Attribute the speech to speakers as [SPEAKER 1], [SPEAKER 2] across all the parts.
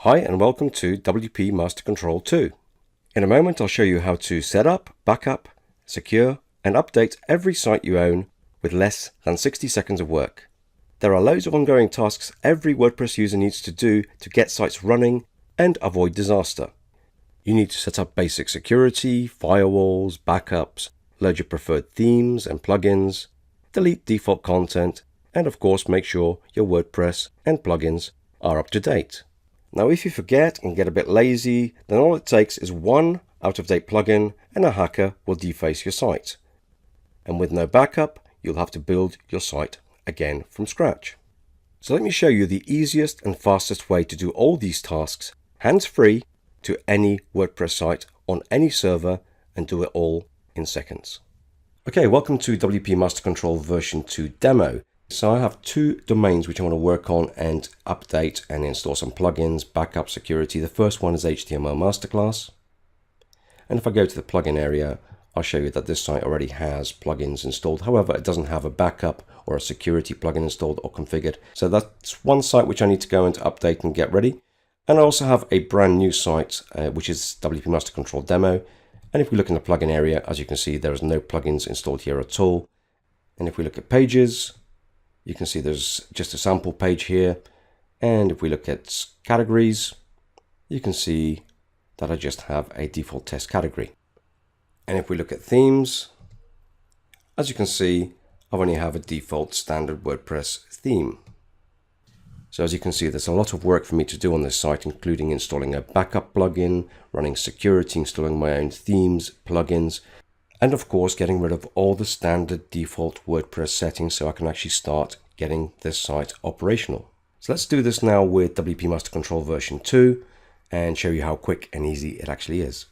[SPEAKER 1] Hi and welcome to WP Master Control 2. In a moment I'll show you how to set up, backup, secure and update every site you own with less than 60 seconds of work. There are loads of ongoing tasks every WordPress user needs to do to get sites running and avoid disaster. You need to set up basic security, firewalls, backups, load your preferred themes and plugins, delete default content, and of course make sure your WordPress and plugins are up to date. Now if you forget and get a bit lazy, then all it takes is one out-of-date plugin and a hacker will deface your site. And with no backup, you'll have to build your site again from scratch. So let me show you the easiest and fastest way to do all these tasks hands-free to any WordPress site on any server and do it all in seconds. Okay, welcome to WP Master Control version 2 demo. So I have two domains which I want to work on and update and install some plugins, backup, security. The first one is HTML Masterclass. And if I go to the plugin area, I'll show you that this site already has plugins installed. However, it doesn't have a backup or a security plugin installed or configured. So that's one site which I need to go and update and get ready. And I also have a brand new site, which is WP Master Control Demo. And if we look in the plugin area, as you can see, there is no plugins installed here at all. And if we look at pages, you can see there's just a sample page here. And if we look at categories, you can see that I just have a default test category. And if we look at themes, as you can see, I only have a default standard WordPress theme. So as you can see, there's a lot of work for me to do on this site, including installing a backup plugin, running security, installing my own themes, plugins, and of course, getting rid of all the standard default WordPress settings so I can actually start getting this site operational. So let's do this now with WP Master Control version 2 and show you how quick and easy it actually is.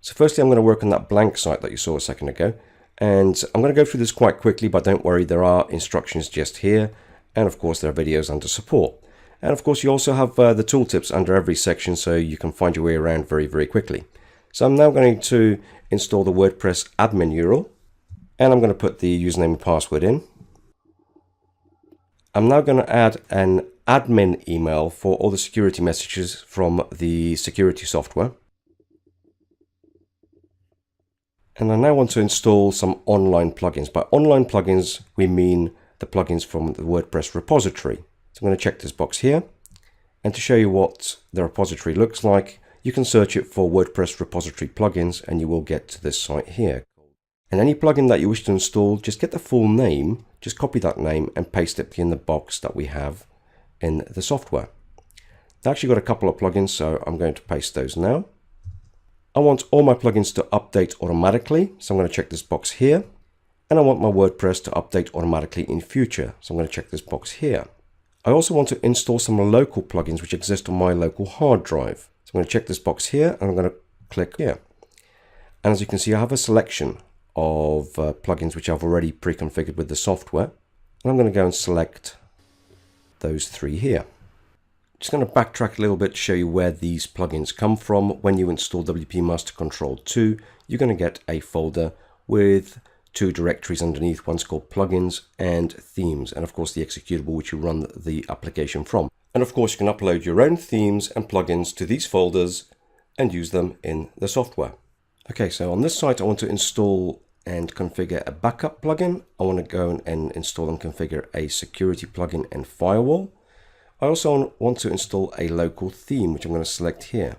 [SPEAKER 1] So firstly, I'm going to work on that blank site that you saw a second ago. And I'm going to go through this quite quickly, but don't worry, there are instructions just here. And of course, there are videos under support. And of course, you also have the tooltips under every section so you can find your way around very, very quickly. So I'm now going to install the WordPress admin URL, and I'm going to put the username and password in. I'm now going to add an admin email for all the security messages from the security software. And I now want to install some online plugins. By online plugins, we mean the plugins from the WordPress repository. So I'm going to check this box here. And to show you what the repository looks like, you can search it for WordPress repository plugins and you will get to this site here. And any plugin that you wish to install, just get the full name, just copy that name and paste it in the box that we have in the software. I've actually got a couple of plugins, so I'm going to paste those now. I want all my plugins to update automatically, so I'm going to check this box here. And I want my WordPress to update automatically in future, so I'm going to check this box here. I also want to install some local plugins which exist on my local hard drive. So I'm going to check this box here and I'm going to click here. And as you can see, I have a selection of plugins which I've already pre-configured with the software. And I'm going to go and select those three here. Just going to backtrack a little bit to show you where these plugins come from. When you install WP Master Control 2, you're going to get a folder with two directories underneath. One's called plugins and themes, and of course the executable which you run the application from. And of course you can upload your own themes and plugins to these folders and use them in the software. Okay, so on this site I want to install and configure a backup plugin. I want to go and install and configure a security plugin and firewall. I also want to install a local theme, which I'm going to select here.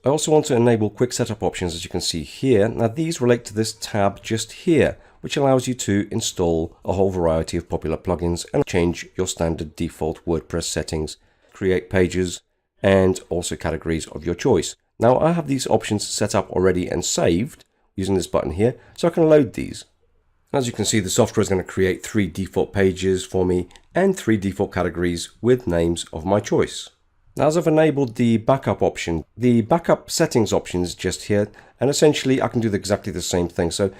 [SPEAKER 1] I also want to enable quick setup options, as you can see here. Now these relate to this tab just here, which allows you to install a whole variety of popular plugins and change your standard default WordPress settings, create pages, and also categories of your choice. Now I have these options set up already and saved using this button here, so I can load these. As you can see, the software is going to create 3 default pages for me and 3 default categories with names of my choice. Now, as I've enabled the backup option, the backup settings option is just here, and essentially I can do exactly the same thing. So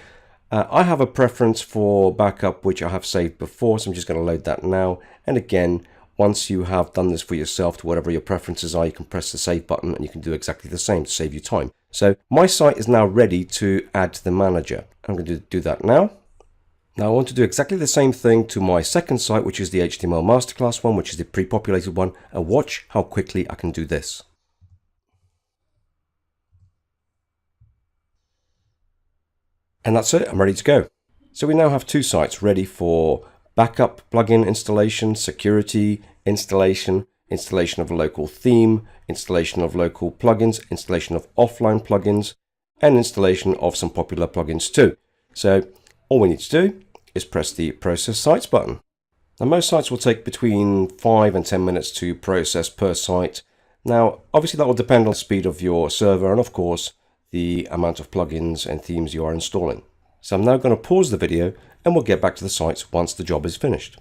[SPEAKER 1] I have a preference for backup, which I have saved before, so I'm just going to load that now. And again, once you have done this for yourself to whatever your preferences are, you can press the save button and you can do exactly the same to save you time. So my site is now ready to add to the manager. I'm going to do that now. Now I want to do exactly the same thing to my second site, which is the HTML Masterclass one, which is the pre-populated one, and watch how quickly I can do this. And that's it, I'm ready to go. So we now have two sites ready for backup plugin installation, security installation, installation of a local theme, installation of local plugins, installation of offline plugins, and installation of some popular plugins too. So all we need to do is press the Process Sites button. Now most sites will take between 5 and 10 minutes to process per site. Now obviously that will depend on the speed of your server and of course the amount of plugins and themes you are installing. So I'm now going to pause the video and we'll get back to the sites once the job is finished.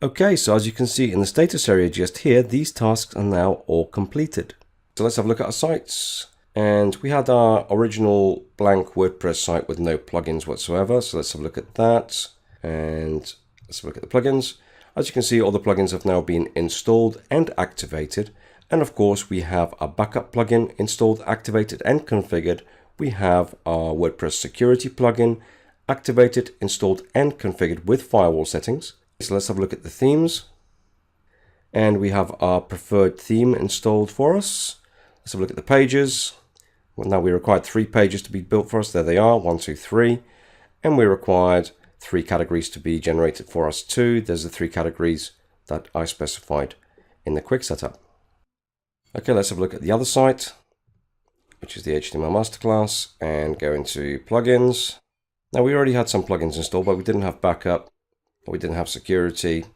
[SPEAKER 1] Okay, so as you can see in the status area just here, these tasks are now all completed. So let's have a look at our sites. And we had our original blank WordPress site with no plugins whatsoever. So let's have a look at that. And let's have a look at the plugins. As you can see, all the plugins have now been installed and activated. And of course, we have a backup plugin installed, activated, and configured. We have our WordPress security plugin activated, installed, and configured with firewall settings. So let's have a look at the themes. And we have our preferred theme installed for us. Let's have a look at the pages. Well, now we required 3 pages to be built for us. There they are, 1, 2, 3. And we required 3 categories to be generated for us too. There's the 3 categories that I specified in the quick setup. Okay, let's have a look at the other site, which is the HTML Masterclass, and go into plugins. Now we already had some plugins installed, but we didn't have backup, we didn't have security,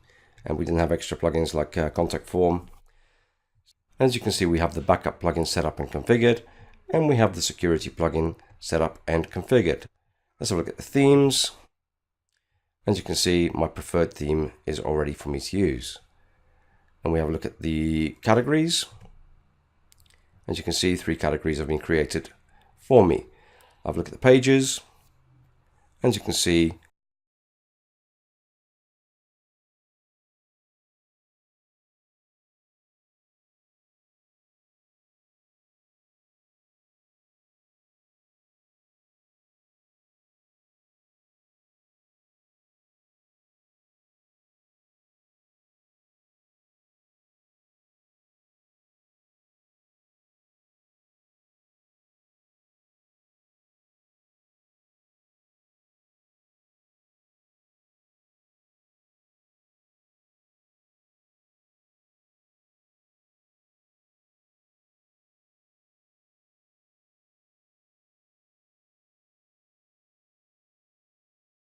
[SPEAKER 1] and we didn't have extra plugins like contact form. As you can see, we have the backup plugin set up and configured, and we have the security plugin set up and configured. Let's have a look at the themes. As you can see, my preferred theme is all ready for me to use. And we have a look at the categories. As you can see, 3 categories have been created for me. I've looked at the pages. As you can see,